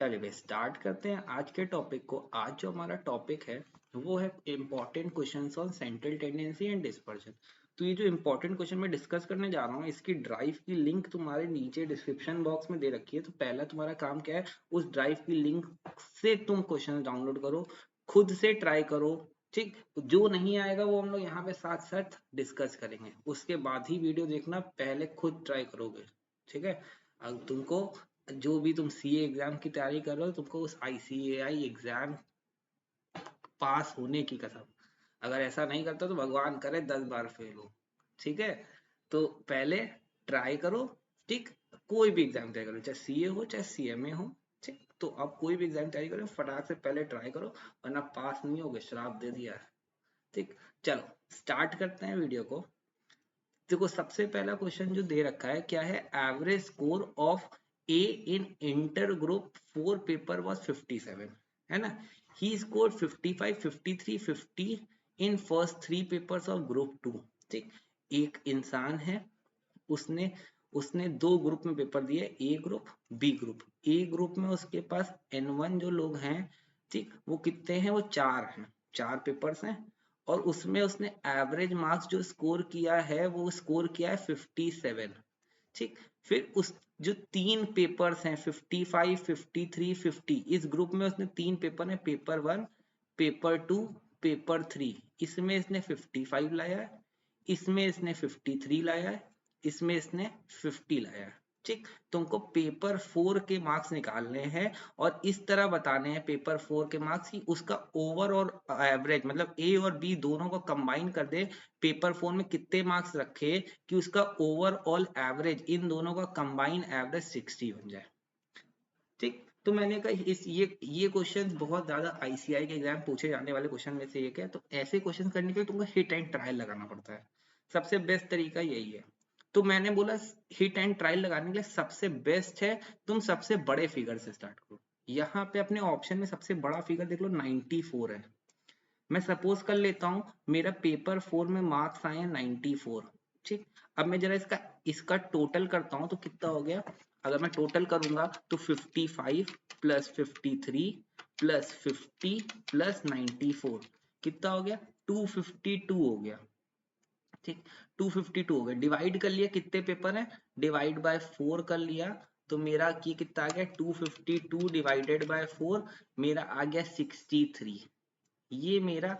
चलिए भाई स्टार्ट करते हैं आज के टॉपिक को। आज जो हमारा टॉपिक है वो है important questions on central tendency and dispersion. तो ये जो इम्पोर्टेंट क्वेश्चन मैं डिस्कस करने जा रहा हूँ इसकी ड्राइव की लिंक तुम्हारे नीचे डिस्क्रिप्शन बॉक्स में दे रखी है। तो पहला तुम्हारा काम क्या है, उस ड्राइव की लिंक से तुम क्वेश्चन डाउनलोड करो, खुद से ट्राई करो। ठीक, जो नहीं आएगा वो हम लोग यहाँ पे साथ साथ डिस्कस करेंगे, उसके बाद ही वीडियो देखना, पहले खुद ट्राई करोगे। ठीक है, अब तुमको जो भी तुम सीए एग्जाम की तैयारी कर रहे हो, तुमको उस आईसीएआई एग्जाम पास होने की कसम, अगर ऐसा नहीं करता तो भगवान करे 10 बार फेल हो। ठीक है, तो पहले ट्राई करो। ठीक, कोई भी एग्जाम तैयारी करो, चाहे सीए हो चाहे सीएमए हो। ठीक, तो आप कोई भी एग्जाम तैयारी करो, फटाक से पहले ट्राई करो, वरना पास नहीं होगे, श्राप दे दिया है। ठीक, चलो स्टार्ट करते हैं वीडियो को। देखो सबसे पहला क्वेश्चन जो दे रखा है क्या है, average score of A in inter group 4 paper was 57, है ना। He scored 55, 53, 50 in first 3 papers of group 2। ठीक, एक इंसान है, उसने उसने 2 ग्रुप में पेपर दिए, ए ग्रुप बी ग्रुप। ए ग्रुप में उसके पास N1 जो लोग हैं, ठीक, वो कितने हैं, वो 4 हैं, 4 पेपर्स हैं। और उसमें उसने एवरेज मार्क्स जो स्कोर किया है वो स्कोर किया है 57। ठीक, फिर उस जो 3 पेपर्स हैं 55, 53, 50, इस ग्रुप में उसने 3 पेपर हैं, पेपर 1, पेपर 2, पेपर 3। इसमें इसने 55 लाया है, इसमें इसने 53 लाया है, इसमें इसने 50 लाया है। ठीक, तुमको पेपर 4 के मार्क्स निकालने हैं और इस तरह बताने हैं पेपर 4 के मार्क्स की उसका ओवर और एवरेज, मतलब ए और बी दोनों को कंबाइन कर दे, पेपर 4 में कितने मार्क्स रखे कि उसका ओवरऑल एवरेज इन दोनों का कंबाइन एवरेज 60 बन जाए। ठीक, तो मैंने कहा इस ये क्वेश्चन बहुत ज्यादा आईसीआई के एग्जाम पूछे जाने वाले क्वेश्चन में से एक है। तो ऐसे क्वेश्चन करने के लिए तुमको हिट एंड ट्रायल लगाना पड़ता है, सबसे बेस्ट तरीका यही है। तो मैंने बोला हिट एंड ट्रायल लगाने के लिए सबसे बेस्ट है तुम सबसे बड़े फिगर से स्टार्ट करो। यहाँ पे अपने ऑप्शन में सबसे बड़ा फिगर देख लो, 94 है। मैं सपोज कर लेता हूँ मेरा पेपर 4 में मार्क्स आए हैं 94। ठीक, अब मैं जरा इसका इसका टोटल करता हूँ तो कितना हो गया। अगर मैं टोटल करूंगा तो 55 प्लस 53 प्लस 50 प्लस 94 कितना हो गया, 252 हो गया। ठीक, 252 हो गया। डिवाइड कर लिया, कितने पेपर है, डिवाइड बाय 4 कर लिया, तो मेरा ये कितना आ गया, 252 डिवाइडेड बाय 4, मेरा आ गया 63। ये मेरा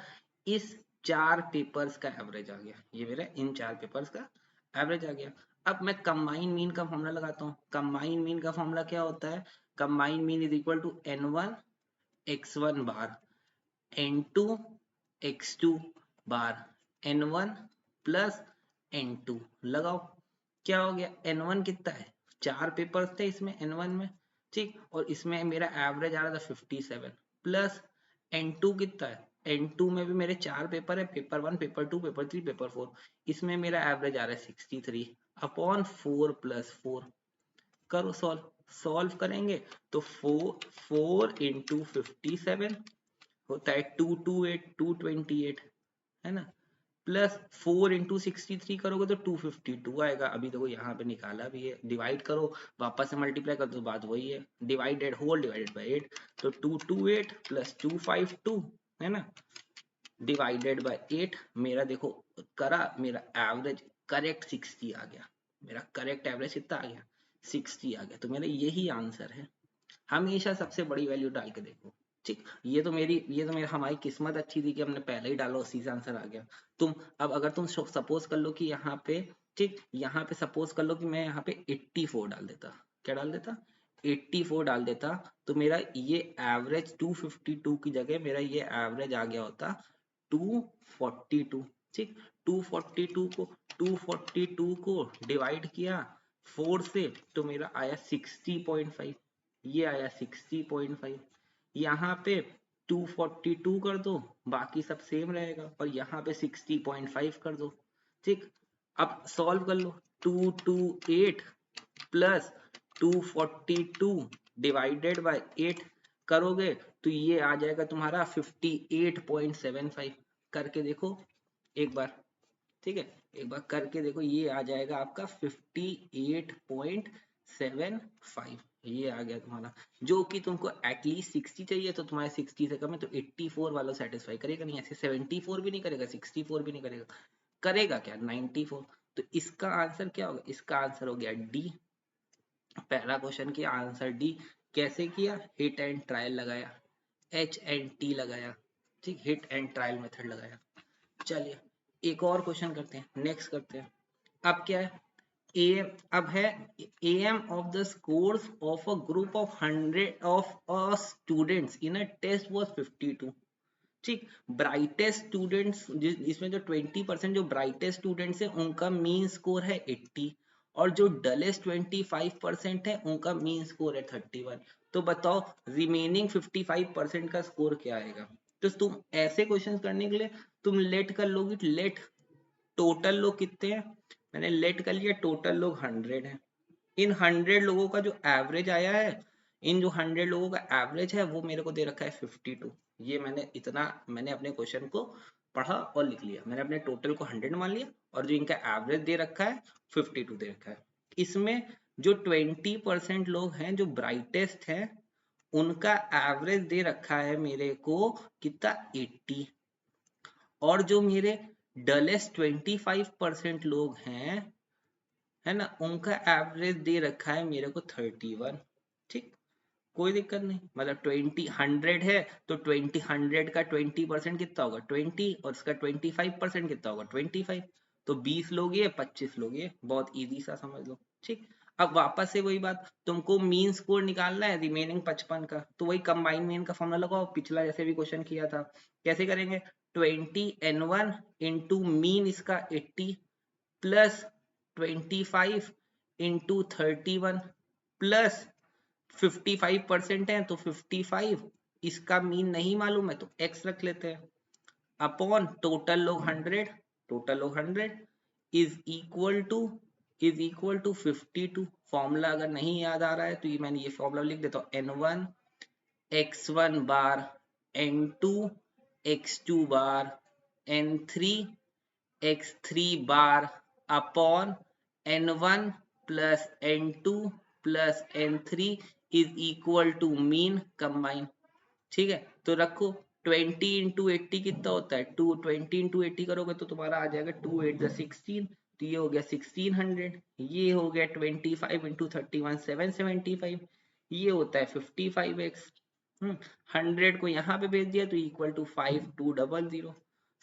इस 4 पेपर्स का एवरेज आ गया, ये मेरा इन 4 पेपर्स का एवरेज आ गया। अब मैं कंबाइन मीन का फॉर्मूला लगाता हूँ। कंबाइन मीन का फॉर्मूला क्या होता है, combine mean is equal to N1 x1 bar N2 x2 bar N1 plus N2। लगाओ, क्या हो गया, N1 कितना है, 4 पेपर्स थे इसमें N1 में। ठीक, और इसमें मेरा एवरेज आ रहा था 57, प्लस N2 कितना है, N2 में भी मेरे 4 पेपर है, पेपर 1, पेपर 2, पेपर 3, पेपर 4। इसमें मेरा एवरेज आ रहा है 63 अपॉन 4 प्लस 4। करो सॉल्व, सॉल्व करेंगे तो 4 इंटू 57 होता है 228 है ना, प्लस 4 इंटू 63 करोगे तो 252 आएगा। अभी देखो यहाँ पे निकाला भी है, डिवाइड करो, वापस से मल्टीप्लाई कर दो, बात वही है, डिवाइडेड होल डिवाइडेड बाय 8, तो 228 प्लस 252 है ना, डिवाइडेड बाय 8। मेरा देखो करा, मेरा एवरेज करेक्ट 60 आ गया, मेरा करेक्ट एवरेज कितना आ गया, 60 आ गया। तो मेरा यही आंसर है। हमेशा सबसे बड़ी वैल्यू डाल के देखो। ठीक, ये तो मेरी हमारी किस्मत अच्छी थी कि हमने पहले ही डाला, उसी से आंसर आ गया। तुम अब अगर तुम सपोज कर लो कि यहाँ पे, ठीक, यहाँ पे सपोज कर लो कि मैं यहाँ पे 84 डाल देता, क्या डाल देता, 84 डाल देता, तो मेरा ये एवरेज 252 की जगह मेरा ये एवरेज आ गया होता 242। ठीक, 242 को 242 को डिवाइड किया 4 से तो मेरा आया 60.5, ये आया 60.5। यहाँ पे 242 कर दो, बाकी सब सेम रहेगा, और यहाँ पे 60.5 कर दो। ठीक, अब सॉल्व कर लो, 228 प्लस 242 डिवाइडेड बाय 8 करोगे तो ये आ जाएगा तुम्हारा 58.75। करके देखो एक बार, ठीक है, एक बार करके देखो, ये आ जाएगा आपका 58.75। ये आ गया तुम्हारा, जो कि तुमको एटलीस्ट 60 चाहिए, तो तुम्हारे 60 से कम है तो 84 वाला सेटिस्फाई करेगा नहीं, ऐसे 74 भी नहीं करेगा, 64 भी नहीं करेगा, करेगा क्या 94। तो इसका आंसर क्या होगा, इसका आंसर हो गया डी। पहला क्वेश्चन की आंसर डी। कैसे किया, हिट एंड ट्रायल लगाया, HNT लगाया, ठीक, हिट एंड ट्रायल मेथड लगाया। चलिए एक और क्वेश्चन करते हैं, नेक्स्ट करते हैं। अब क्या है, AM, अब है AM of the scores of a group of 100 of students in a test was 52। ठीक, ब्राइटेस्ट स्टूडेंट्स इसमें जो 20% जो ब्राइटेस्ट स्टूडेंट्स है उनका मीन स्कोर है 80, और जो डलेस्ट 25% है उनका मीन स्कोर है 31। तो बताओ रिमेनिंग 55% का स्कोर क्या आएगा। तो तुम ऐसे क्वेश्चंस करने के लिए तुम लेट कर लोगे, लेट टोटल लोग कितने हैं, मैंने लेट कर लिया टोटल लोग 100 है, इन 100 लोगों का जो एवरेज आया है, इन जो 100 लोगों का एवरेज है वो मेरे को दे रखा है 52। ये मैंने इतना, मैंने अपने क्वेश्चन को पढ़ा और लिख लिया, मैंने अपने टोटल को 100 मान लिया और जो इनका एवरेज दे रखा है 52 दे रखा है। इसमें जो 20% लोग हैं जो ब्राइटेस्ट हैं उनका एवरेज दे रखा है मेरे को कितना 80, और जो मेरे डलेस्ट 25% लोग हैं, है ना, उनका एवरेज दे रखा है मेरे को 31। ठीक, कोई दिक्कत नहीं, मतलब 100 है तो 100 का 20% कितना होगा 20, और इसका 25% कितना होगा 25। तो 20 लोग ये 25 लोग ये, बहुत इजी सा समझ लो। ठीक, अब वापस से वही बात, तुमको मीन स्कोर निकालना है रिमेनिंग 55 का, तो वही कंबाइन मीन का फॉर्मूला लगाओ, पिछला जैसे भी क्वेश्चन किया था। कैसे करेंगे, 20 N1 इंटू मीन इसका 80 प्लस 25 इंटू 31 प्लस 55% है तो 55, इसका मीन नहीं मालूम है तो x रख लेते हैं, अपॉन टोटल लोग 100, टोटल लोग 100 इज इक्वल टू 52। फॉर्मूला अगर नहीं याद आ रहा है तो ये मैंने ये फॉर्मूला लिख देता हूँ, N1 x1 bar, N2 x2 bar, N3 x3 bar upon N1 plus N2 plus N3 is equal to mean combine. ठीक है, तो रखो 20 इंटू 80 कितना होता है 2, 20 इंटू 80 करोगे तो तुम्हारा आ जाएगा 2 8 16, तो ये हो गया 1600, ये हो गया 25 इंटू 31 775, ये होता है 55x। 100 को यहाँ पे भेज दिया तो इक्वल टू 5200,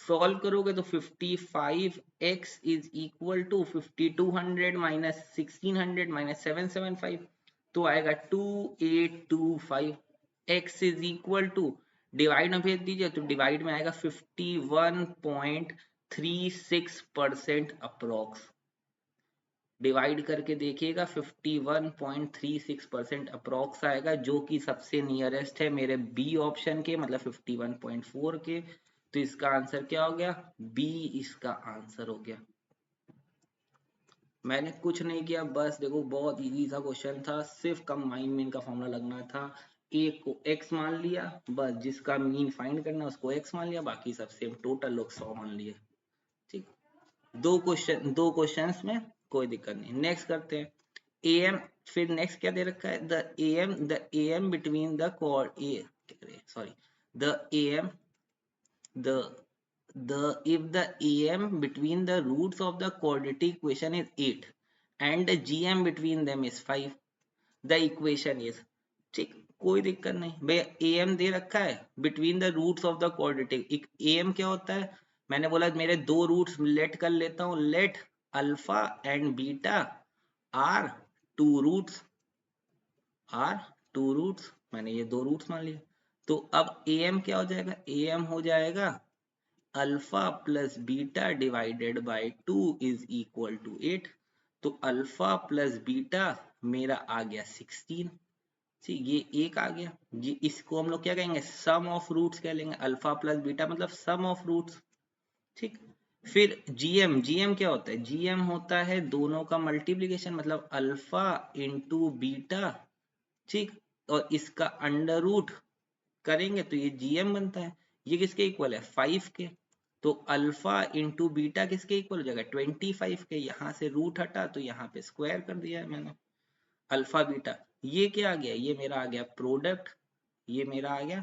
सॉल्व करोगे तो 55x is equal to 5200 minus 1600 minus 775, तो आएगा 2825। x is equal to, divide में भेज दीजिए तो डिवाइड में आएगा 51.36% अप्रोक्स, डिवाइड करके देखिएगा 51.36% अप्रोक्स आएगा, जो कि सबसे नियरेस्ट है मेरे बी ऑप्शन के, मतलब 51.4 के। तो इसका आंसर क्या हो गया, बी इसका आंसर हो गया। मैंने कुछ नहीं किया, बस देखो बहुत इजी सा क्वेश्चन था, सिर्फ कंबाइन मीन का फॉर्मूला लगना था, एक को x मान लिया, बस जिसका मीन फाइंड करना है उसको x मान लिया, बाकी सब सेम, टोटल लोग 100 मान लिए। ठीक, दो क्वेश्चंस में कोई दिक्कत नहीं। नेक्स्ट करते हैं am, फिर नेक्स्ट क्या दे रखा है, the am between the sorry the am the if the am between the roots of the quadratic equation is 8 and the gm between them is 5, the equation is, ठीक, कोई दिक्कत नहीं भैया, am दे रखा है between the roots of the quadratic, am क्या होता है, मैंने बोला मेरे दो रूट्स लेट कर लेता हूँ, let alpha and beta are two roots, are two roots, मैंने ये दो रूट्स मान लिए। तो अब am क्या हो जाएगा, am हो जाएगा alpha plus beta divided by 2 is equal to 8, तो अल्फा प्लस बीटा मेरा आ गया 16। ठीक, ये एक आ गया, ये इसको हम लोग क्या कहेंगे, सम ऑफ रूट्स कह लेंगे, अल्फा प्लस बीटा मतलब सम ऑफ रूट्स। ठीक, फिर जीएम क्या होता है, जीएम होता है दोनों का मल्टीप्लीकेशन, मतलब अल्फा इंटू बीटा, ठीक, और इसका अंडर रूट करेंगे तो ये जीएम बनता है। ये किसके इक्वल है 5 के, तो अल्फा इंटू बीटा किसके इक्वल हो जाएगा 25 के, यहाँ से रूट हटा तो यहाँ पे स्क्वायर कर दिया है मैंने, अल्फा बीटा ये क्या आ गया, ये मेरा आ गया प्रोडक्ट, ये मेरा आ गया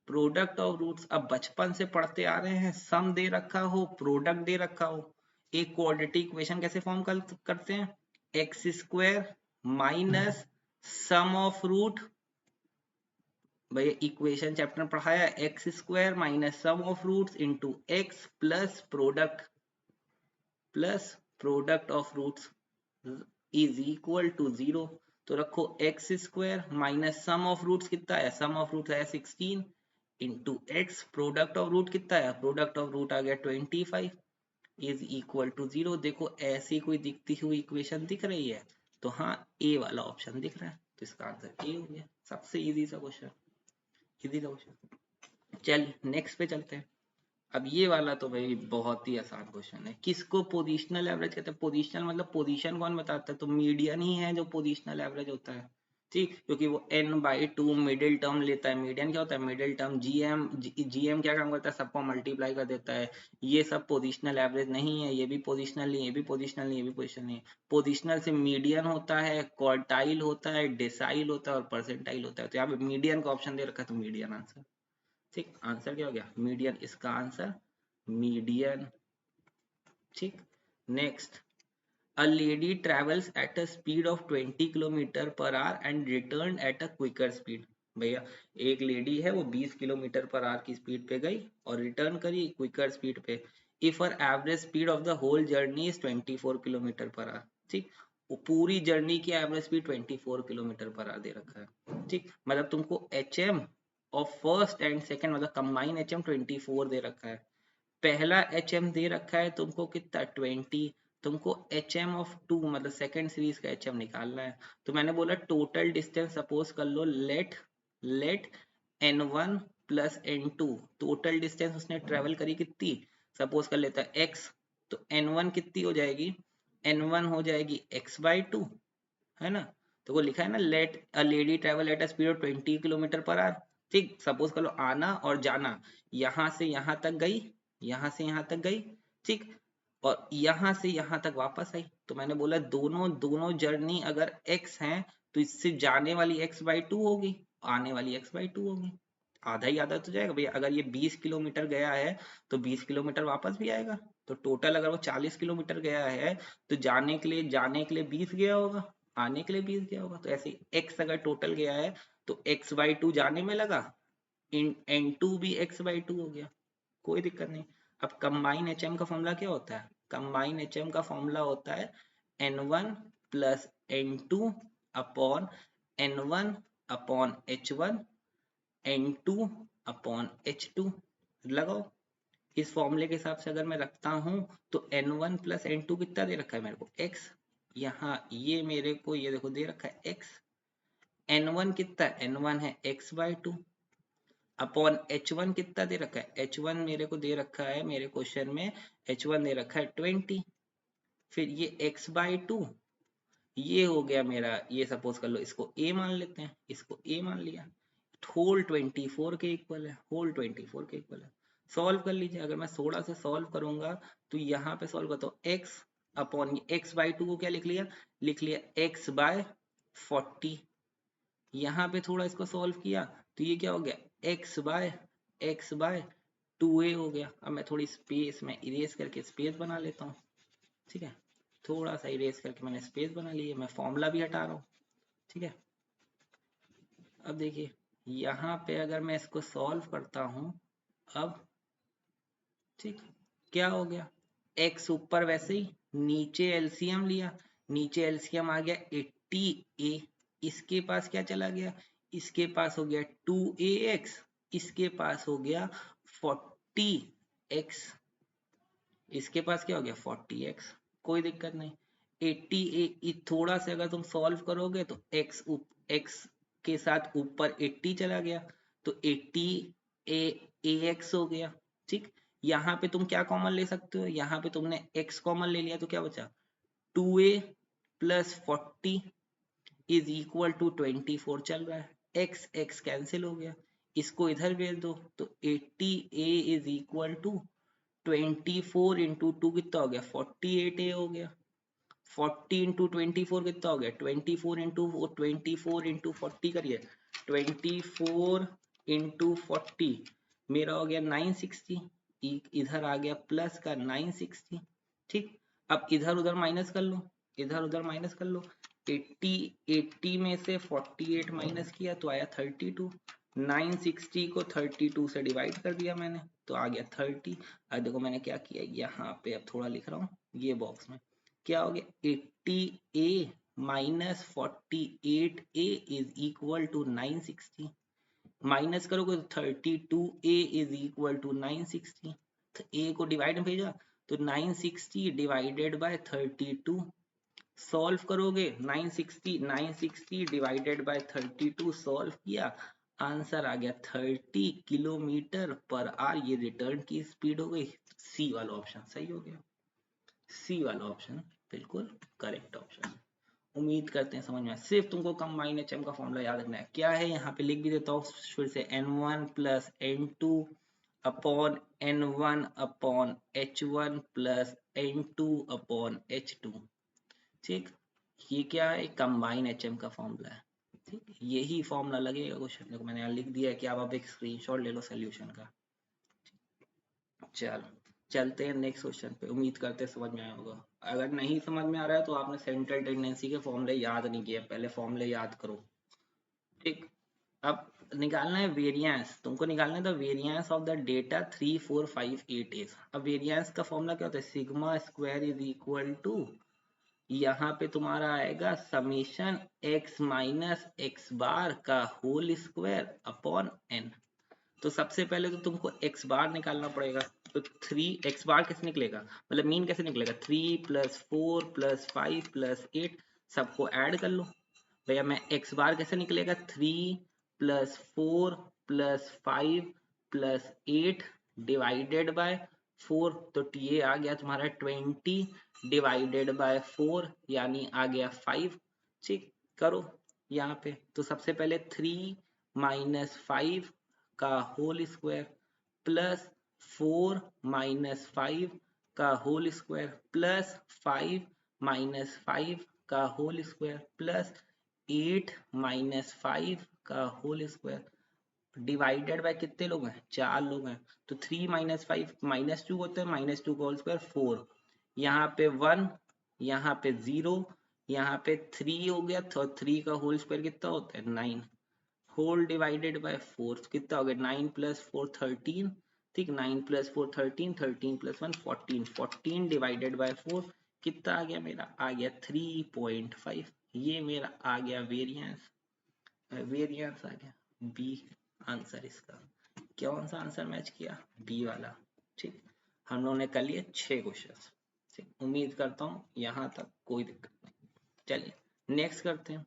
प्रोडक्ट ऑफ रूट्स। अब बचपन से पढ़ते आ रहे हैं, सम दे रखा हो, प्रोडक्ट दे रखा हो, एक क्वाड्रेटिक इक्वेशन कैसे फॉर्म करते हैं, x square minus sum of root, भैया इक्वेशन चैप्टर पढ़ाया, x square minus sum of roots into x plus product of roots is equal to 0। तो रखो x square minus sum of roots कितना है, sum of roots है 16 into x, product of root कितना है, product of root आ गया 25 is equal to 0। देखो ऐसी कोई दिखती हुई इक्वेशन दिख रही है, तो हाँ ए वाला ऑप्शन दिख रहा है, तो इसका आंसर ए हो गया। सबसे इजी सा क्वेश्चन, इजी सा क्वेश्चन। चलिए नेक्स्ट पे चलते हैं। अब ये वाला तो भाई बहुत ही आसान क्वेश्चन है, किसको पोजिशनल एवरेज कहते हैं। पोजिशनल मतलब पोजीशन कौन बताता है, तो मीडियन ही है जो पोजिशनल एवरेज होता है, ठीक, क्योंकि वो n/2 मिडिल टर्म लेता है। मीडियन क्या होता है, मिडिल टर्म। जीएम क्या काम करता है, सबको मल्टीप्लाई कर देता है। ये सब पोजिशनल एवरेज नहीं है, ये भी पोजिशनल नहीं, ये भी पोजिशनल नहीं, ये भी पोजिशनल नहीं। पोजिशनल से मीडियन होता है, क्वार्टाइल होता है, डेसाइल होता है और परसेंटाइल होता है। तो यहाँ पे मीडियन का ऑप्शन दे रखा है, तो मीडियन आंसर। ठीक, आंसर क्या हो गया, मीडियन, इसका आंसर मीडियन। ठीक, next, a lady travels at a speed of 20 kilometre per hour and return at a quicker speed. भैया एक लेडी है, वो 20 किलोमीटर पर आवर की स्पीड पे गई और रिटर्न करी क्विकर स्पीड पे। If her average speed of the whole journey is 24 kilometre per hour. ठीक, वो पूरी जर्नी की average speed 24 kilometre per hour दे रखा है। ठीक, मतलब तुमको एच एम और फर्स्ट एंड सेकेंड मतलब कंबाइन एच एम 24 दे रखा है। पहला एच एम दे रखा है तुमको कितना 20। तुमको एच एम ऑफ 2 मतलब सेकेंड सीरीज का एच एम निकालना है। तो मैंने बोला टोटल डिस्टेंस सपोज कर लो, let n1 plus n2, total distance उसने ट्रेवल करी कितनी, सपोज कर लेता है x। तो n1 कितनी हो जाएगी, n1 हो जाएगी x/2, है ना। तो वो लिखा है ना, let a lady travel at a speed of 20 kilometre per hour. ठीक, सपोज कर लो आना और जाना, यहाँ से यहाँ तक गई, यहाँ से यहाँ तक गई, ठीक, और यहाँ से यहाँ तक वापस आई। तो मैंने बोला दोनों दोनों जर्नी अगर x है, तो इससे जाने वाली x/2 होगी, आने वाली x/2 होगी। आधा ही आधा तो जाएगा भैया, अगर ये 20 किलोमीटर गया है तो 20 किलोमीटर वापस भी आएगा। तो टोटल अगर वो 40 किलोमीटर गया है, तो जाने के लिए 20 गया होगा, आने के लिए 20 गया होगा। तो ऐसे x अगर टोटल गया है, तो x/2 जाने में लगा, इन n2 भी x/2 हो गया, कोई दिक्कत नहीं। अब कंबाइन एचएम का फॉर्मूला क्या होता है, कंबाइन एचएम का फॉर्मूला होता है n1 plus n2 upon n1 upon h1 n2 upon h2। लगाओ, इस फॉर्मूले के हिसाब से अगर मैं रखता हूं, तो n1 प्लस n2 कितना दे रखा है मेरे को, x। यहाँ ये मेरे को ये देखो दे रखा है x। n1 कितना है, n1 है x/2 अपॉन h1 कितना दे रखा है, h1 मेरे को दे रखा है, मेरे क्वेश्चन में h1 दे रखा है 20। फिर ये x/2, ये हो गया मेरा, ये सपोज कर लो इसको a मान लेते हैं, इसको a मान लिया, होल 24 के इक्वल है, होल 24 के इक्वल है। सॉल्व कर लीजिए, अगर मैं थोड़ा सा सॉल्व करूंगा, तो यहाँ पे सॉल्व करता हूँ, x अपॉन x/2 को क्या लिख लिया x/40। यहाँ पे थोड़ा इसको सॉल्व किया, तो ये क्या हो गया x/2a हो गया। अब मैं थोड़ी स्पेस में इरेज करके स्पेस बना लेता हूँ, ठीक है, थोड़ा सा इरेज करके मैंने स्पेस बना ली है, मैं फॉर्मूला भी हटा रहा हूँ, ठीक है। अब देखिए यहाँ पे अगर मैं इसको सॉल्व करता हूँ, अब ठीक, क्या हो गया, x ऊपर वैसे ही, नीचे एलसीएम लिया, नीचे एलसीएम आ गया 80a, इसके पास क्या चला गया, इसके पास हो गया 2ax, इसके पास हो गया 40x, इसके पास क्या हो गया 40x, कोई दिक्कत नहीं। 80a थोड़ा सा अगर तुम सॉल्व करोगे, तो x के साथ ऊपर 80 चला गया, तो 80ax हो गया। ठीक, यहाँ पे तुम क्या कॉमन ले सकते हो, यहाँ पे तुमने x कॉमन ले लिया, तो क्या बचा 2a plus 40 is equal to 24 चल रहा है, x कैंसिल हो गया, इसको इधर भेज दो, तो 80a is equal to 24 into 2 कितना हो गया 48a हो गया। 40 इंटू 24 कितना हो गया, 24 इंटू 40 करिए, 24 इंटू 40 मेरा हो गया 960, इधर आ गया प्लस का 960। ठीक, अब इधर उधर माइनस कर लो, इधर उधर माइनस कर लो, 80 80 में से 48 माइनस किया तो आया 32, 960 को 32 से डिवाइड कर दिया मैंने तो आ गया 30। अब देखो मैंने क्या किया, यहाँ पे अब थोड़ा लिख रहा हूँ ये बॉक्स में, क्या हो गया 80a minus 48a is equal to 960, minus करोगे तो 32a इज इक्वल टू 960, तो a को डिवाइड में भेजा तो 960 डिवाइडेड बाय 32, सॉल्व करोगे 960 डिवाइडेड बाय 32 सॉल्व किया, आंसर आ गया 30 किलोमीटर पर आवर, ये रिटर्न की स्पीड हो गई। सी वाला ऑप्शन सही हो गया, सी वाला ऑप्शन बिल्कुल करेक्ट ऑप्शन। उम्मीद करते हैं समझ में आया। सिर्फ तुमको कंबाइन एचएम का फॉर्मूला याद रखना है, क्या है यहाँ पे लिख भी देता हूँ फिर से, N1 plus N2 upon N1 upon H1 plus N2 upon H2। ठीक, ये क्या है, कंबाइन एचएम का फॉर्मूला है। ठीक, यही फॉर्मूला लगेगा क्वेश्चन, देखो मैंने यहाँ लिख दिया है कि आप अब एक स्क्रीनशॉट ले लो सोल्यूशन का। चलो चलते हैं नेक्स्ट क्वेश्चन पे, उम्मीद करते हैं समझ में आया होगा। अगर नहीं समझ में आ रहा है तो आपने सेंट्रल टेंडेंसी के फॉर्मूले याद नहीं किए, पहले फॉर्मूले याद करो। ठीक, अब निकालना है वेरिएंस, तुमको निकालना है the variance of the data 3 4 5 8 is. अब वेरिएंस का फॉर्मूला क्या होता है, sigma square is equal to, यहाँ पे तुम्हारा आएगा summation x minus x bar का होल स्क्वायर अपॉन एन। तो सबसे पहले तो तुमको एक्स बार निकालना पड़ेगा, तो 3 एक्स बार कैसे निकलेगा, मतलब मीन कैसे निकलेगा, 3 प्लस 4 प्लस 5 प्लस 8, सबको ऐड कर लो। भैया मैं एक्स बार कैसे निकलेगा, 3 plus 4 plus 5 plus 8 divided by 4, तो ये आ गया तुम्हारा 20 डिवाइडेड बाय 4 यानी आ गया 5। ठीक, करो यहाँ पे, तो सबसे पहले 3 माइनस 5 का होल स्क्वायर प्लस 4 माइनस 5 का होल स्क्वायर प्लस 5 माइनस 5 का होल स्क्वायर प्लस 8 माइनस 5 का होल स्क्वायर डिवाइडेड बाय कितने लोग हैं, 4 लोग हैं, तो 3 माइनस 5 -2 होता है, -2 का होल स्क्वायर 4, यहाँ पे 1, यहाँ पे 0, यहाँ पे 3 हो गया, तो 3 का होल स्क्वायर कितना होता है 9, होल डिवाइडेड बाय 4 कितना हो गया 9 प्लस 4 13। ठीक, 9 प्लस 4 13, 13 प्लस 1 14, 14 डिवाइडेड बाय 4 कितना आ गया मेरा, आ गया 3.5। ये मेरा आ गया वेरिएंस, वेरिएंस आ गया बी आंसर इसका। कौन सा आंसर मैच किया, बी वाला। ठीक, हम लोगों ने कर लिए 6 क्वेश्चन। ठीक, उम्मीद करता हूँ यहाँ तक कोई दिक्कत नहीं। चलिए नेक्स्ट करते हैं।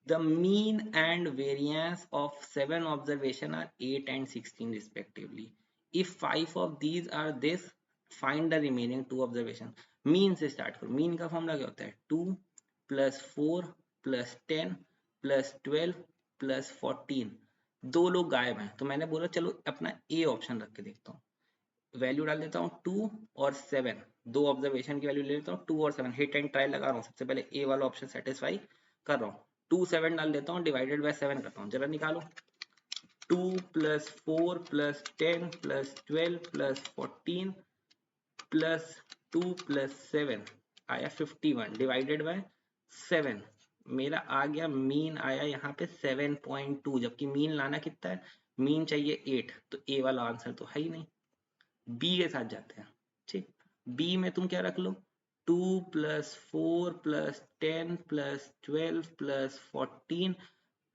The mean and variance of 7 observation are 8 and 16 respectively. If 5 of these are this, find the remaining 2 observation. Mean से start करो, mean का फॉर्मूला क्या होता है, 2 प्लस 4 प्लस 10 प्लस 12 प्लस 14। दो लोग गायब हैं तो मैंने बोला चलो अपना ए ऑप्शन रख के देखता हूँ, वैल्यू डाल देता हूँ 2 और 7, दो ऑब्जर्वेशन की वैल्यू ले लेता हूँ 2 और 7, हिट एंड ट्राई लगा रहा हूँ, सबसे पहले ए वाला ऑप्शन सेटिस्फाई कर रहा हूँ, 2 7 डाल देता हूँ डिवाइडेड बाय 7 करता हूँ, जरा निकालो, 2 plus 4 plus 10 plus 12 plus 14 plus 2 plus 7 आया 51 डिवाइडेड बाय 7, मेरा आ गया मीन आया यहाँ पे 7.2, जबकि मीन लाना कितना है, मीन चाहिए 8, तो ए वाला आंसर तो है ही नहीं, बी के साथ जाते हैं। ठीक, बी में तुम क्या रख लो, 2 plus 4 plus 10 plus 12 plus 14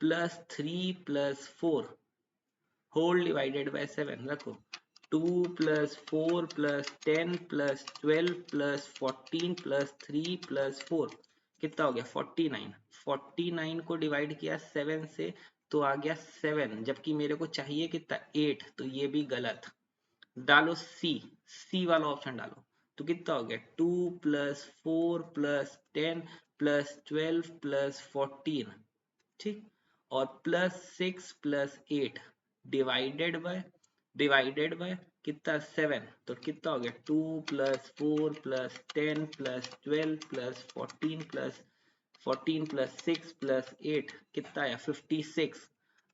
plus 3 plus 4 whole divided by 7 रखो, 2 plus 4 plus 10 plus 12 plus 14 plus 3 plus 4 कितना हो गया 49, 49 को डिवाइड किया 7 से तो आ गया 7, जबकि मेरे को चाहिए कितना 8, तो ये भी गलत, डालो सी, सी वाला ऑप्शन डालो, तो कितना हो गया 2 प्लस 4 प्लस 10 प्लस 12 प्लस 14। ठीक, और plus 6 plus 8 divided by divided by कितना 7, तो कितना हो गया 2 plus 4 plus 10 plus 12 plus 14 plus 6 plus 8 कितना आया 56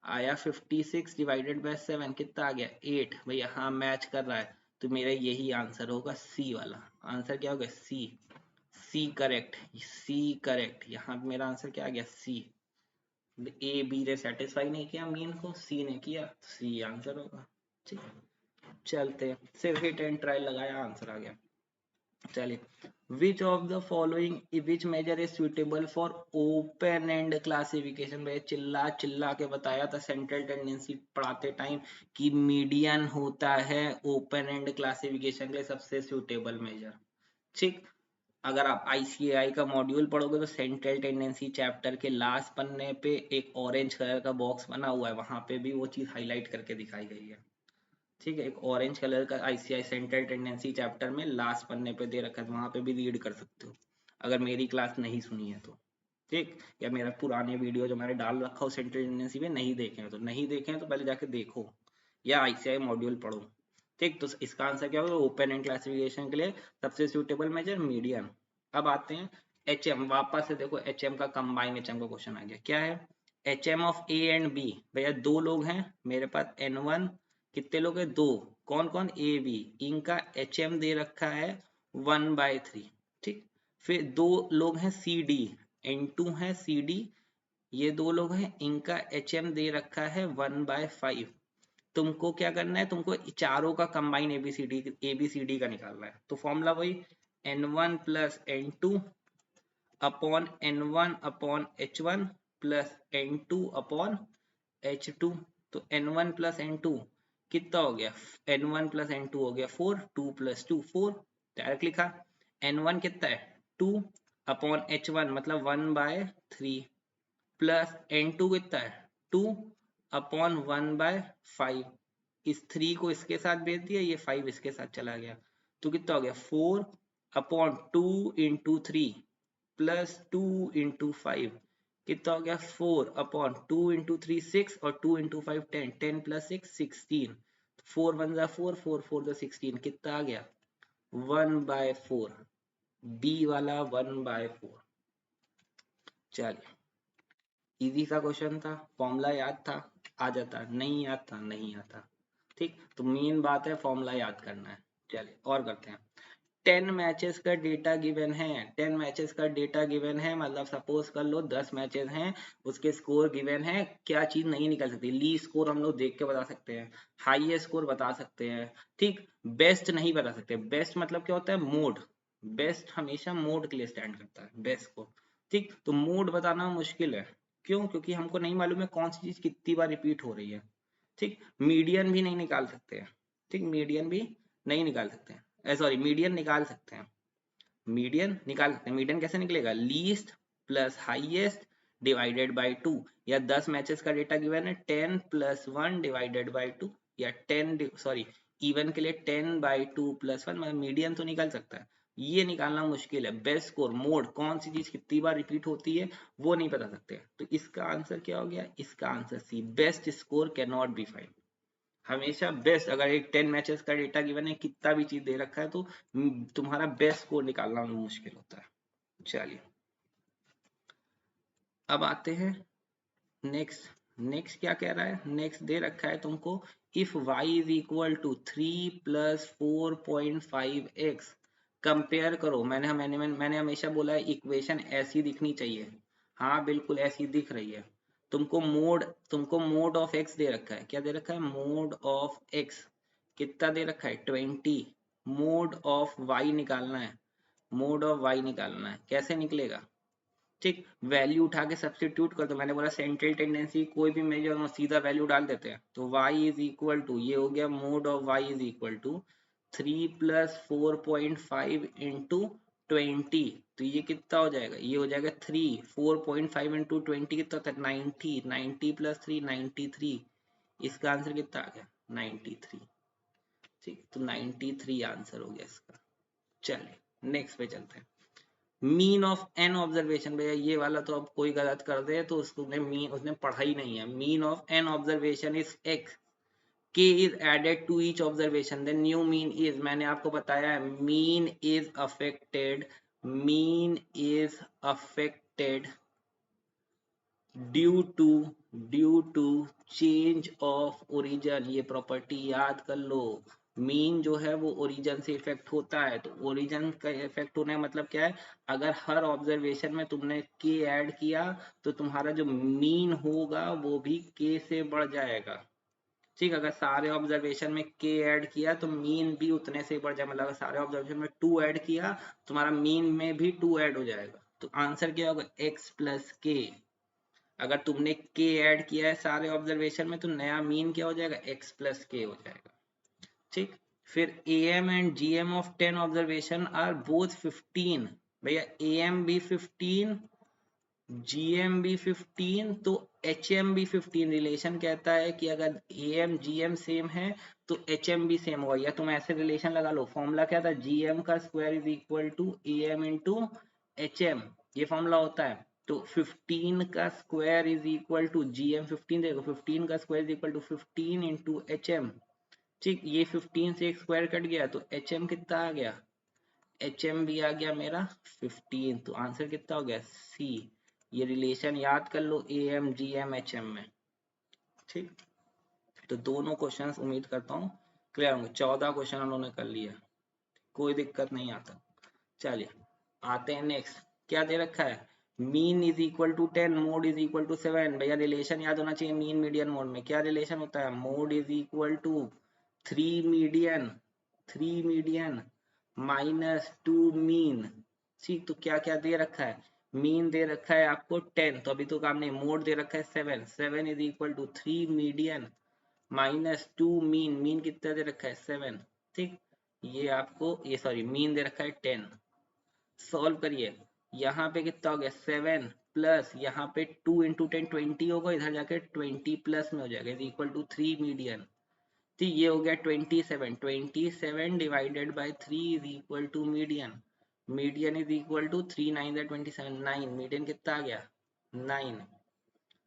आया। 56 डिवाइडेड बाय 7 कितना आ गया 8। भैया हाँ मैच कर रहा है, तो मेरा यही आंसर होगा सी वाला। आंसर क्या होगा सी। C correct, C correct. यहाँ पे मेरा आंसर क्या आ गया सी। ए बी ने सेटिस्फाई नहीं किया मीन को, सी ने किया, सी आंसर होगा। ठीक, चलते सिर्फ हिट एंड ट्राई लगाया आंसर आ गया। चलिए, which of the following which measure is suitable for open end classification. भाई चिल्ला चिल्ला के बताया था सेंट्रल टेंडेंसी पढ़ाते टाइम कि मीडियन होता है ओपन एंड क्लासिफिकेशन के लिए सबसे सुटेबल मेजर। ठीक, अगर आप आईसीएआई का मॉड्यूल पढ़ोगे तो सेंट्रल टेंडेंसी चैप्टर के लास्ट पन्ने पे एक ऑरेंज कलर का बॉक्स बना हुआ है, वहां पे भी वो चीज हाईलाइट करके दिखाई गई है। ठीक है, एक ऑरेंज कलर का आईसीआई सेंट्रल टेंडेंसी चैप्टर में लास्ट पन्ने पे दे रखा है, वहां पे भी रीड कर सकते हो अगर मेरी क्लास नहीं सुनी है तो। ठीक, या मेरा पुराने वीडियो जो मैंने डाल रखा हो सेंट्रल टेंडेंसी में नहीं देखे हैं तो नहीं देखे हैं तो पहले जाके देखो, या आईसीआई मॉड्यूल पढ़ो। ठीक, तो इसका आंसर क्या होगा ओपन एंड क्लासिफिकेशन के लिए सबसे सुटेबल मेजर मीडियम। अब आते हैं एचएम, वापस से देखो एचएम का कंबाइन एचएम का क्वेश्चन आ गया। क्या है HM of A and B. भैया दो लोग हैं मेरे पास N1, कितने लोग हैं दो, कौन कौन ए बी, इनका एचएम दे रखा है 1/3। ठीक, फिर दो लोग हैं सी डी, N2 है सी डी, ये दो लोग हैं इनका एचएम दे रखा है 1/5। तुमको क्या करना है, तुमको चारों का कंबाइन एबीसीडी का निकालना है। तो फॉर्मूला वही N1 plus N2 upon N1 upon H1 plus N2 upon H2। तो N1 प्लस N2 कितना हो गया, N1 प्लस N2 हो गया 4, 2 प्लस 2 4, डायरेक्ट लिखा। N1 कितना है 2 अपॉन H1 मतलब 1/3 प्लस N2 कितना है 2 अपॉन 1/5। इस 3 को इसके साथ भेज दिया, ये 5 इसके साथ चला गया, तो कितना हो गया 4 अपॉन 2 इंटू 3 प्लस 2 इंटू 5 कितना हो गया 4 अपॉन 2 इंटू 3 6 और 2 इंटू 5 10, 10 प्लस 6 16, 4 1 जा 4, 4 4 जा 16, कितना आ गया 1/4। बी वाला 1/4। चलिए, इजी सा क्वेश्चन था, फॉर्मूला याद था आ जाता, नहीं याद था नहीं आता। ठीक, तो मेन बात है फॉर्मूला याद करना है। चलिए और करते हैं। 10 मैचेस का डेटा गिवन है, 10 मैचेस का डेटा गिवन है, मतलब सपोज कर लो 10 मैचेस हैं, उसके स्कोर गिवन है। क्या चीज नहीं निकल सकती, ली स्कोर हम लोग देख के बता सकते हैं, हाईएस्ट स्कोर बता सकते हैं। ठीक, बेस्ट नहीं बता सकते, बेस्ट मतलब क्या होता है मोड, बेस्ट हमेशा मोड के लिए स्टैंड करता है बेस्ट को। ठीक, तो मोड बताना मुश्किल है, क्यों, क्योंकि हमको नहीं मालूम है कौन सी चीज कितनी बार रिपीट हो रही है। ठीक, मीडियन भी नहीं निकाल सकते हैं। ठीक, मीडियन भी नहीं निकाल सकते हैं, सॉरी मीडियन निकाल सकते हैं, मीडियन निकाल सकते हैं। मीडियन कैसे निकलेगा, least plus highest divided by 2, या 10 मैचेस का डेटा गिवन है 10 प्लस 1 डिवाइडेड बाय 2, या 10 सॉरी इवन के लिए 10/2 प्लस 1, मतलब मीडियन तो निकल सकता है, ये निकालना मुश्किल है। बेस्ट स्कोर मोड कौन सी चीज कितनी बार रिपीट होती है वो नहीं बता सकते। तो इसका आंसर क्या हो गया, इसका answer C, best score can not be find. हमेशा बेस्ट, अगर एक 10 मैचेस का डेटा गिवन है कितना भी चीज दे रखा है तो तुम्हारा बेस्ट स्कोर निकालना मुश्किल होता है। चलिए अब आते हैं नेक्स्ट। नेक्स्ट क्या कह रहा है, नेक्स्ट दे रखा है तुमको if y is equal to 3 plus 4.5x, compare करो। मैंने हमेशा बोला है इक्वेशन ऐसी दिखनी चाहिए, हाँ बिल्कुल ऐसी दिख रही है। तुमको मोड ऑफ x दे रखा है, क्या दे रखा है मोड ऑफ x, कितना दे रखा है 20। मोड ऑफ y निकालना है, मोड ऑफ y निकालना है, कैसे निकलेगा। ठीक, वैल्यू उठा के सब्सटीट्यूट कर दो, मैंने बोला सेंट्रल टेंडेंसी कोई भी मेजर हो सीधा वैल्यू डाल देते हैं। तो y इज इक्वल टू, ये हो गया mode of y is equal to 3 plus 4.5 into 20, तो ये कितना हो जाएगा, ये हो जाएगा 3, 4.5 इंटू 20 कितना होता है 90, 90 प्लस 3 93, इसका आंसर कितना आ गया 93। ठीक, तो 93 आंसर हो गया इसका। चलिए नेक्स्ट पे चलते हैं। मीन ऑफ एन ऑब्जर्वेशन, भैया ये वाला तो अब कोई गलत कर दे तो उसने मीन उसने पढ़ा ही नहीं है। Mean of n observation is x, k is added to each observation, then new mean is, मैंने आपको बताया है mean is affected due to change of origin. ये प्रॉपर्टी याद कर लो, मीन जो है वो ओरिजिन से इफेक्ट होता है। तो ओरिजिन का इफेक्ट होने का मतलब क्या है, अगर हर ऑब्जर्वेशन में तुमने के ऐड किया तो तुम्हारा जो मीन होगा वो भी के से बढ़ जाएगा। ठीक, अगर सारे ऑब्जर्वेशन में के ऐड किया तो मीन भी उतने से बढ़ जाएगा, मतलब अगर सारे ऑब्जर्वेशन में 2 ऐड किया तुम्हारा मीन में भी 2 ऐड हो जाएगा। तो आंसर क्या होगा, x प्लस के। अगर तुमने k ऐड किया है सारे ऑब्जर्वेशन में तो नया मीन क्या हो जाएगा, x प्लस के हो जाएगा। ठीक, फिर am and gm of 10 observation are both 15। भैया am भी 15 gm भी 15 तो hm भी 15। रिलेशन कहता है कि अगर am gm सेम है तो hm भी सेम होगा, या तुम ऐसे रिलेशन लगा लो। फॉर्मूला क्या था, gm का square is equal to am into hm, ये फॉर्मूला होता है। तो 15 का square is equal to gm 15 देखो, 15 का square is equal to 15 into hm। ठीक, ये 15 से एक स्क्वायर कट गया तो hm कितना आ गया, hm भी आ गया मेरा 15। तो आंसर कितना हो गया, सी। ये रिलेशन याद कर लो am gm hm में। ठीक, तो दोनों क्वेश्चंस उम्मीद करता हूँ क्लियर होंगे। 14 क्वेश्चन उन्होंने कर लिया, कोई दिक्कत नहीं आता। चलिए आते हैं नेक्स्ट। क्या दे रखा है, mean is equal to 10, mode is equal to 7। भैया रिलेशन याद होना चाहिए, मीन मीडियन मोड में क्या रिलेशन होता है, mode is equal to 3 median minus 2 mean. ठीक, तो क्या क्या दे रखा है, मीन दे रखा है आपको 10, तो अभी तो काम नहीं। मोड दे रखा है 7, 7 is equal to 3 median minus 2 mean, mean कितना दे रखा है 7। ठीक, ये आपको ये सॉरी मीन दे रखा है 10। सॉल्व करिए, यहाँ पे कितना हो गया 7 प्लस यहाँ पे 2 इंटू 10 20 होगा, इधर जाके 20 प्लस में हो जाएगा इज इक्वल टू 3 मीडियन। तो ये हो गया 27, 27 divided by 3 is equal to median. Median is equal to 3 9 27, 9 median कितना आ गया 9।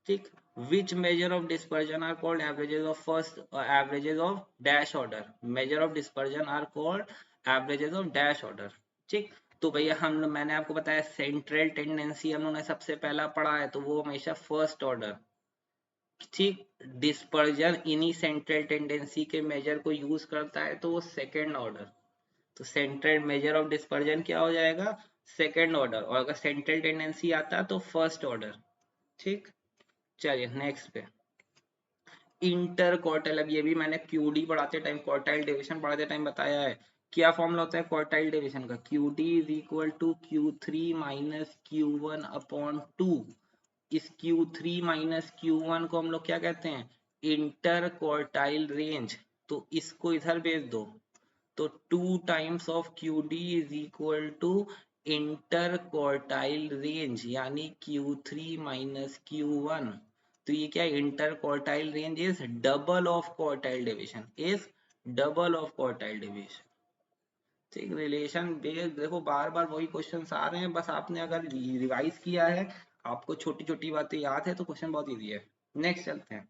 ठीक, which measure of dispersion are called averages of first averages of dash order, measure of dispersion are called averages of dash order। ठीक, तो भैया मैंने आपको बताया सेंट्रल टेंडेंसी हम लोगों ने सबसे पहला पढ़ा है तो वो हमेशा फर्स्ट ऑर्डर। ठीक, डिस्पर्जन इन्हीं सेंट्रल टेंडेंसी के मेजर को यूज करता है तो वो सेकेंड ऑर्डर। तो सेंट्रल मेजर ऑफ डिस्पर्जन क्या हो जाएगा, सेकेंड ऑर्डर, और अगर सेंट्रल टेंडेंसी आता तो फर्स्ट ऑर्डर। ठीक, चलिए नेक्स्ट पे इंटर क्वार्टाइल। अब ये भी मैंने क्यूडी पढ़ाते टाइम, क्वार्टाइल डिवीजन पढ़ाते टाइम बताया है। क्या फॉर्मूला होता है क्वार्टाइल डिवीजन का, QD is equal to Q3 minus Q1 upon 2। इस Q3 माइनस Q1 को हम लोग क्या कहते हैं, इंटर क्वार्टाइल रेंज। तो इसको इधर भेज दो तो 2 times of QD is equal to inter quartile range, यानी Q3 माइनस Q1। तो ये क्या, inter quartile range is double of quartile division, is double of quartile division. ठीक, रिलेशन देखो बार बार वही क्वेश्चंस आ रहे हैं, बस आपने अगर रिवाइज किया है, आपको छोटी छोटी बातें याद है तो क्वेश्चन बहुत इजी है। नेक्स्ट चलते हैं,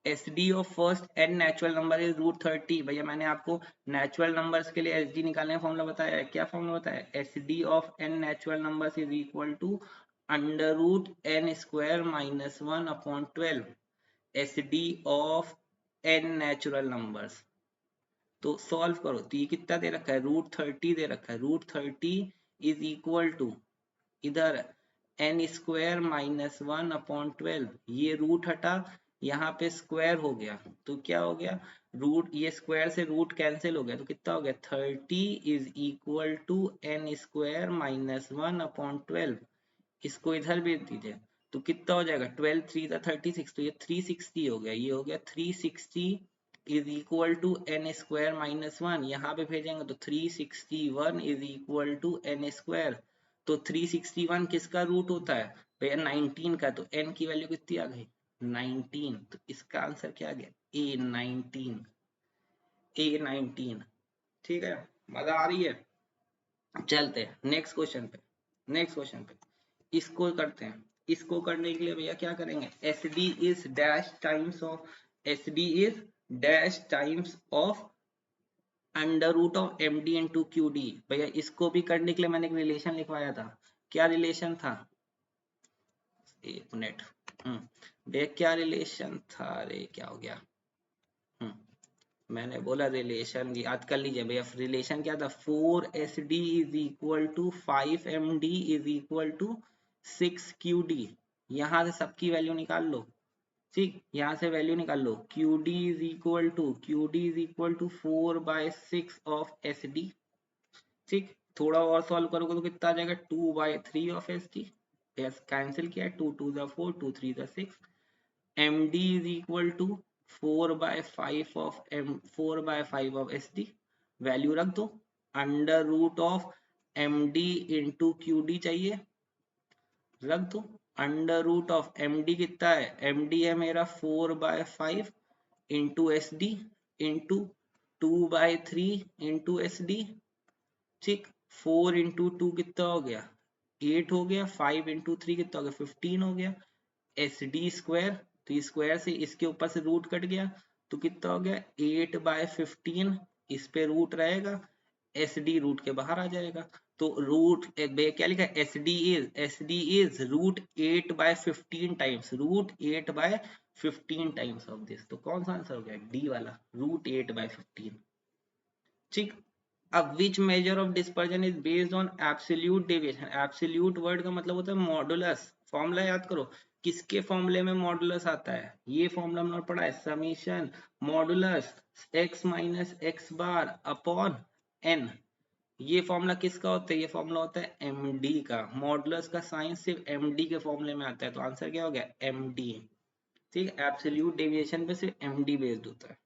S D of first N natural number is √30। भैया मैंने आपको नेचुरल नंबर्स के लिए एस डी निकालने का फॉर्मूला बताया है। क्या फॉर्मूला बताया, S D of N natural numbers is equal to √n² minus 1 upon 12। S D of N natural numbers, तो सॉल्व करो तो ये कितना दे रखा है, √30 दे रखा है। √30 इज इक्वल टू इधर n² माइनस 1 अपॉन 12, ये रूट हटा यहाँ पे स्क्वायर हो गया तो क्या हो गया, रूट ये स्क्वायर से रूट कैंसिल हो गया तो कितना हो गया 30 is equal to n² minus 1 upon 12। इसको इधर भेज दीजिए तो कितना हो जाएगा, 12 3 36, तो ये 360 हो गया, ये हो गया 360 is equal to n² minus 1। यहाँ पे भेजेंगे तो 361 इज इक्वल टू n²। तो 361 किसका रूट होता है भैया 19 का, तो n की वैल्यू कितनी आ गई 19। तो इसका आंसर क्या आ गया, A19, A19। ठीक है, मजा आ रही है। चलते हैं नेक्स्ट क्वेश्चन पे, नेक्स्ट क्वेश्चन पे इसको करते हैं। इसको करने के लिए भैया क्या करेंगे, S D is dash times of S D is dash times of under root of M D into Q D. भैया इसको भी करने के लिए मैंने एक रिलेशन लिखवाया था। क्या रिलेशन था? एक मिनट। भैया क्या रिलेशन था? अरे क्या हो गया? मैंने बोला रिलेशन याद कर लीजिए भैया। रिलेशन क्या था? 4SD is equal to 5MD is equal to 6QD। यहाँ से सबकी वैल्यू निकाल लो। ठीक, यहाँ से वैल्यू निकाल लो। QD is equal to 4/6 of SD। ठीक, थोड़ा और सॉल्व करोगे तो कितना आ जाएगा? 2/3 ऑफ SD। यस, कैंसिल किया है। 2 2 4, 2 3 6। MD is equal to 4/5 of SD। Value रख दो। Under root of MD into QD चाहिए, रख दो। अंडर रूट ऑफ MD कितना है? MD है मेरा 4/5 into SD into 2/3 into SD। ठीक, 4 इंटू 2 कितना हो गया? 8 हो गया। 5 इंटू 3 कितना हो गया? 15 हो गया। SD स्क्वायर, तो स्क्वायर से इसके ऊपर से रूट कट गया तो कितना हो गया? 8/15। इस पे रूट रहेगा, SD रूट के बाहर आ जाएगा। तो रूट क्या लिखा है? SD is root 8/15 times, root 8/15 times of this. तो कौन सा आंसर हो गया? डी वाला, रूट 8/15। ठीक, अब which measure of dispersion is based on absolute deviation. Absolute word का मतलब होता है मॉडुलस। फॉर्मूला याद करो। किसके फॉर्मूले में मॉडुलस आता है? ये फॉर्मूला हमने पढ़ा है, summation modulus x minus x bar upon n। ये फॉर्मूला किसका होता है? ये फॉर्मूला होता है md का। मॉडुलस का साइन सिर्फ md के फॉर्मूले में आता है, तो आंसर क्या हो गया? md। ठीक, एब्सोल्यूट डेविएशन पे सिर्फ md बेस्ड होता है।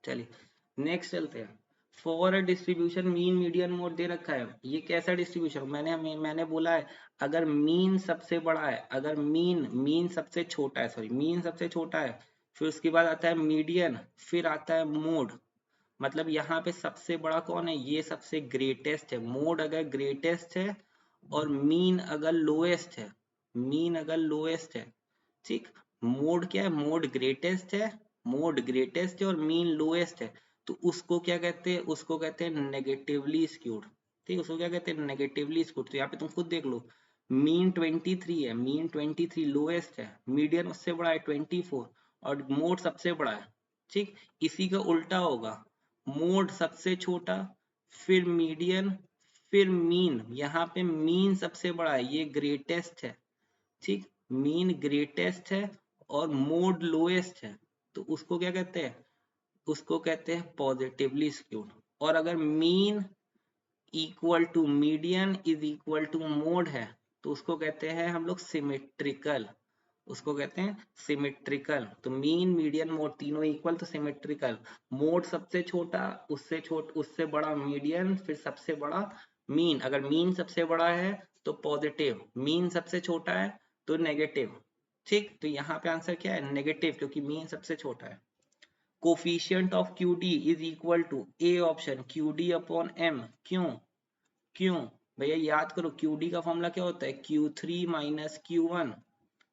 चलिए नेक्स्ट चलते हैं। For a distribution mean median mode दे रखा है। ये कैसा डिस्ट्रीब्यूशन? मैंने बोला है अगर मीन सबसे बड़ा है, अगर मीन सबसे छोटा है, सॉरी मीन सबसे छोटा है, फिर उसके बाद आता है मीडियन, फिर आता है मोड। मतलब यहाँ पे सबसे बड़ा कौन है? ये सबसे ग्रेटेस्ट है। मोड अगर ग्रेटेस्ट है और मीन अगर लोएस्ट है, मीन अगर लोएस्ट है। ठीक, मोड क्या है? मोड ग्रेटेस्ट है, मोड ग्रेटेस्ट है और मीन लोएस्ट है। तो उसको क्या कहते हैं? उसको कहते हैं नेगेटिवली स्क्यूड। ठीक, उसको क्या कहते हैं? Negatively skewed. तो यहाँ पे तुम खुद देख लो, मीन 23 है, मीन 23 लोएस्ट है, मीडियन उससे बड़ा है 24 और मोड सबसे बड़ा है। ठीक, इसी का उल्टा होगा, मोड सबसे छोटा, फिर मीडियन, फिर मीन। यहाँ पे मीन सबसे बड़ा है, ये ग्रेटेस्ट है। ठीक, मीन ग्रेटेस्ट है और मोड लोएस्ट है, तो उसको क्या कहते हैं? उसको कहते हैं पॉजिटिवली स्क्यूड। और अगर mean equal to median is equal to mode है, तो उसको कहते हैं हम लोग सिमेट्रिकल। उसको कहते हैं सिमेट्रिकल। तो मीन मीडियन मोड तीनों इक्वल तो सिमेट्रिकल। मोड सबसे छोटा, उससे बड़ा मीडियन, फिर सबसे बड़ा मीन। अगर मीन सबसे बड़ा है तो पॉजिटिव, मीन सबसे छोटा है तो नेगेटिव। ठीक, तो यहाँ पे आंसर क्या है? नेगेटिव, क्योंकि मीन सबसे छोटा है। Coefficient of QD is equal to A option QD upon M। क्यों भैया? याद करो QD का फॉर्मूला क्या होता है? Q3 minus Q1।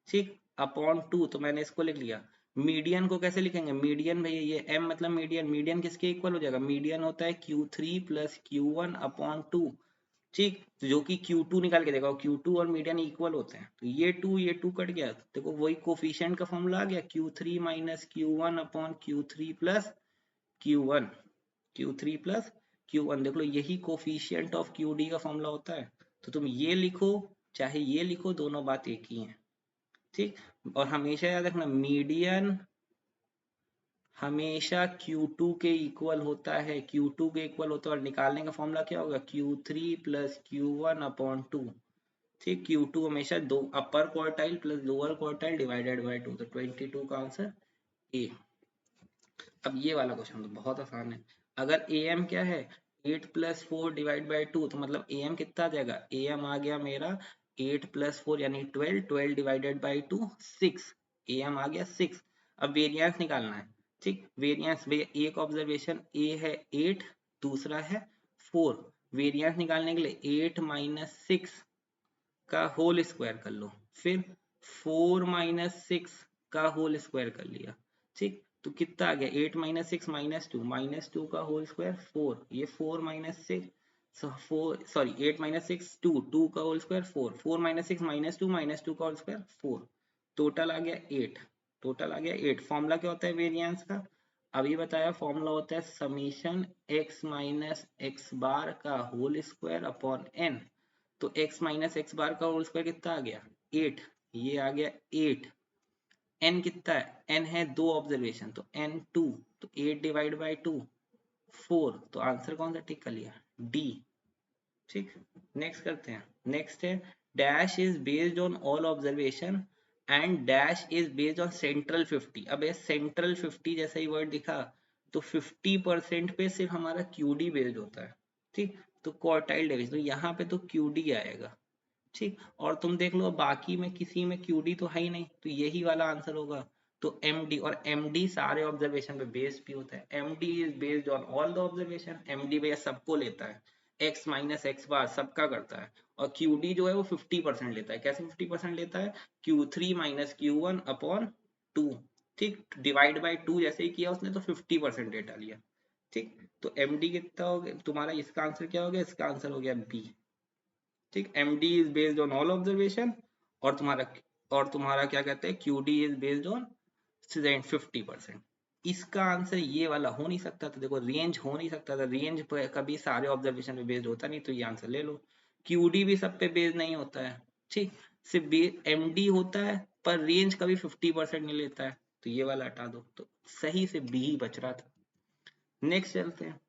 ठीक, अपॉन 2, तो मैंने इसको लिख लिया। मीडियन को कैसे लिखेंगे? मीडियन भैया ये M मतलब मीडियन, मीडियन किसके इक्वल हो जाएगा? मीडियन होता है Q3 प्लस Q1 अपॉन 2। ठीक, तो जो कि Q2 निकाल के देखो, Q2 और मीडियन इक्वल होते हैं, तो ये 2 कट गया। देखो वही कोफिशिएंट का फॉर्मूला आ गया, Q3 minus Q1 upon Q3 plus Q1। Q3 plus Q1, देख लो यही कोफिशिएंट ऑफ QD का फॉर्मूला होता है। तो तुम ये लिखो चाहे ये लिखो, दोनों बात एक ही है। ठीक, और हमेशा याद रखना मीडियन हमेशा Q2 के इक्वल होता है, Q2 के इक्वल होता है। और निकालने का फॉर्मूला क्या होगा? Q3 plus Q1 upon 2। ठीक, Q2 हमेशा दो अपर quartile plus lower quartile divided by 2, तो 22 का आंसर ए। अब ये वाला क्वेश्चन तो बहुत आसान है। अगर AM क्या है? 8 प्लस 4 डिवाइड बाई 2, तो मतलब AM कितना आ जाएगा? AM आ गया मेरा 8 प्लस 4 यानी 12, 12 डिवाइडेड बाई 2 6। AM आ गया 6। अब वेरिएंस निकालना है। ठीक, वेरिएंस भैया एक ऑब्जर्वेशन, A है 8, दूसरा है 4। वेरिएंस निकालने के लिए 8 माइनस 6 का होल स्क्वायर कर लो, फिर 4 माइनस 6 का होल स्क्वायर कर लिया। ठीक, तो कितना आ गया 8 माइनस 6 माइनस टू का होल स्क्वायर 4, ये 4 माइनस 6 4 सॉरी 8 माइनस 6 2 का whole square 4 minus 6 minus two का होल स्क्वायर 4, टोटल आ गया 8, टोटल आ गया 8। फॉर्मूला क्या होता है वेरिएंस का, अभी बताया, फॉर्मूला होता है summation x minus x bar का होल स्क्वायर अपॉन n। तो x माइनस एक्स बार का होल स्क्वायर कितना आ गया 8, ये आ गया 8। n कितना है, n है 2 ऑब्जर्वेशन, तो n 2, तो 8 डिवाइड बाई 2 4, तो आंसर कौन सा टिक कर लिया, डी। ठीक, नेक्स्ट करते हैं। नेक्स्ट है dash is based on all observation and dash is based on central 50। अब ये सेंट्रल 50 जैसा ही वर्ड दिखा तो 50% पे सिर्फ हमारा क्यूडी बेस्ड होता है। ठीक, तो क्वार्टाइल डिवीजन, तो यहाँ पे तो क्यूडी आएगा। ठीक, और तुम देख लो बाकी में किसी में क्यूडी तो है ही नहीं, तो यही वाला आंसर होगा। तो एमडी, और एमडी सारे ऑब्जर्वेशन पे बेस्ड भी होता है। MD is based on all the observation, MD भैया सबको लेता है, एक्स माइनस एक्स बार सबका करता है। और क्यूडी जो है वो 50% लेता है। कैसे 50% लेता है, Q3 माइनस Q1 अपॉन 2। ठीक, डिवाइड बाई 2 जैसे ही किया उसने तो 50% डेटा लिया। ठीक, तो एमडी कितना हो गया तुम्हारा, इसका आंसर क्या हो गया, इसका आंसर हो गया बी। ठीक, MD is based on all observation, और तुम्हारा क्या कहते हैं QD इज बेस्ड ऑन 50%। इसका आंसर ये वाला हो नहीं सकता था, देखो रेंज हो नहीं सकता था, रेंज पे कभी सारे ऑब्जर्वेशन पे बेस्ड होता नहीं, तो ये आंसर ले लो। QD भी सब पे बेस्ड नहीं होता है। ठीक, सिर्फ MD होता है पर रेंज कभी 50% नहीं लेता है, तो ये वाला हटा दो, तो सही से बी ही बच रहा था। नेक्स्ट चलते हैं।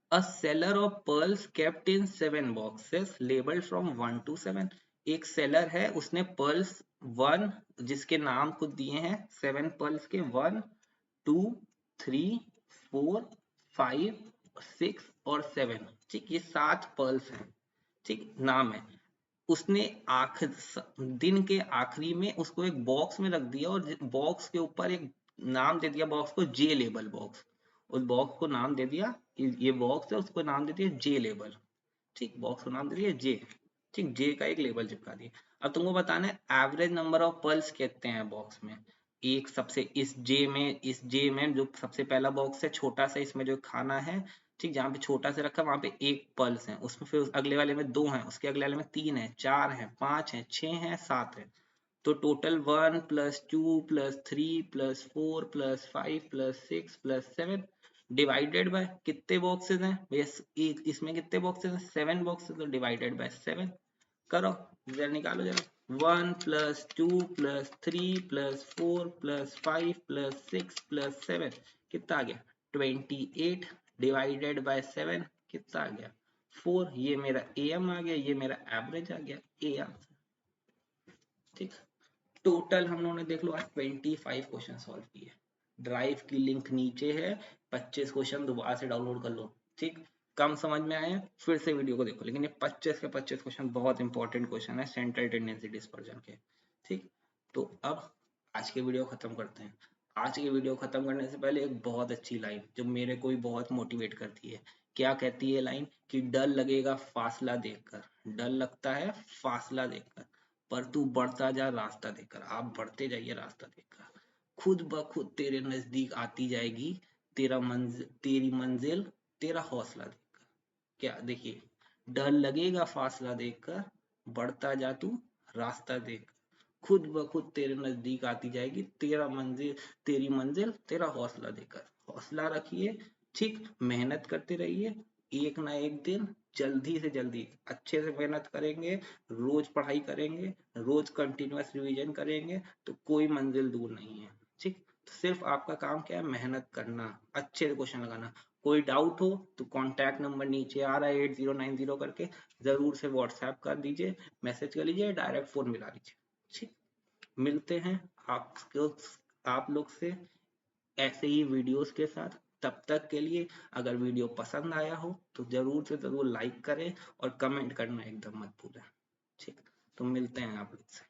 A seller of pearls kept in 7 boxes labeled from 1 to 7। एक सेलर है, उसने पर्ल्स 1 जिसके नाम खुद दिए हैं, 7 पर्ल्स के 1 2 3 4 5 6 और 7। ठीक, ये 7 पर्ल्स हैं। ठीक, नाम है, उसने दिन के आखिरी में उसको एक बॉक्स में रख दिया और बॉक्स के ऊपर एक नाम दे दिया, बॉक्स को जे लेबल बॉक्स। उस बॉक्स को नाम दे दिया, ये बॉक्स है, उसको नाम दे दिया जे लेबल। ठीक, बॉक्स को नाम दे दिया जे। ठीक, जे का एक लेबल चिपका दिया। अब तुमको बताना है एवरेज नंबर ऑफ पल्स कितने हैं बॉक्स में। एक सबसे इस जे में जो सबसे पहला बॉक्स है छोटा सा, इसमें जो खाना है, ठीक, जहाँ पे छोटा से रखा वहां पे एक पल्स है, उसमें फिर अगले वाले में 2 हैं, उसके अगले वाले में 3 है, 4 है, 5 है, 6 है, 7 है। तो total 1 plus 2 plus 3 plus 4 plus 5 plus 6 plus 7 divided by कितने बॉक्सेस हैं भैया, इसमें कितने बॉक्सेस हैं, 7 बॉक्सेस, तो डिवाइडेड बाय 7 करो, जरा निकालो जरा। 1 plus 2 plus 3 plus 4 plus 5 plus 6 plus 7 कितना आ गया 28 डिवाइडेड बाय 7 कितना आ गया 4। ये मेरा AM आ गया, ये मेरा एवरेज आ गया, ए आंसर। ठीक, टोटल हम लोगों ने देख लो आज 25 क्वेश्चन सॉल्व किए। ड्राइव की लिंक नीचे है, 25 क्वेश्चन दोबारा से डाउनलोड कर लो। ठीक, कम समझ में आए फिर से वीडियो को देखो, लेकिन ये 25 के 25 क्वेश्चन बहुत इंपॉर्टेंट क्वेश्चन है सेंट्रल टेंडेंसी डिस्पर्जन के। ठीक, तो अब आज के वीडियो खत्म करते हैं। आज की वीडियो खत्म करने से पहले एक बहुत अच्छी लाइन जो मेरे को भी बहुत मोटिवेट करती है। क्या कहती है लाइन, कि डर लगेगा फासला देखकर, डर लगता है फासला देखकर, पर तू बढ़ता जा रास्ता देखकर। आप बढ़ते जाइए रास्ता देखकर, खुद ब खुद तेरे नजदीक आती जाएगी तेरी मंजिल तेरा हौसला देखकर। क्या देखिए, डर लगेगा फासला देखकर, बढ़ता जा तू रास्ता देख, खुद ब खुद तेरे नजदीक आती जाएगी तेरी मंजिल तेरा हौसला देकर। हौसला रखिए, ठीक, मेहनत करते रहिए, एक ना एक दिन जल्दी से जल्दी अच्छे से मेहनत करेंगे, रोज पढ़ाई करेंगे, रोज कंटिन्यूअस रिवीजन करेंगे तो कोई मंजिल दूर नहीं है। ठीक, तो सिर्फ आपका काम क्या है, मेहनत करना, अच्छे से क्वेश्चन लगाना। कोई डाउट हो तो कांटेक्ट नंबर नीचे आ रहा है 8090 करके, जरूर से व्हाट्सएप कर दीजिए, मैसेज कर लीजिए, डायरेक्ट फोन मिला लीजिए। ठीक, मिलते हैं आप लोग से ऐसे ही वीडियोस के साथ। तब तक के लिए अगर वीडियो पसंद आया हो तो जरूर से जरूर लाइक करें और कमेंट करना एकदम मत भूलें। ठीक, तो मिलते हैं आप लोग से।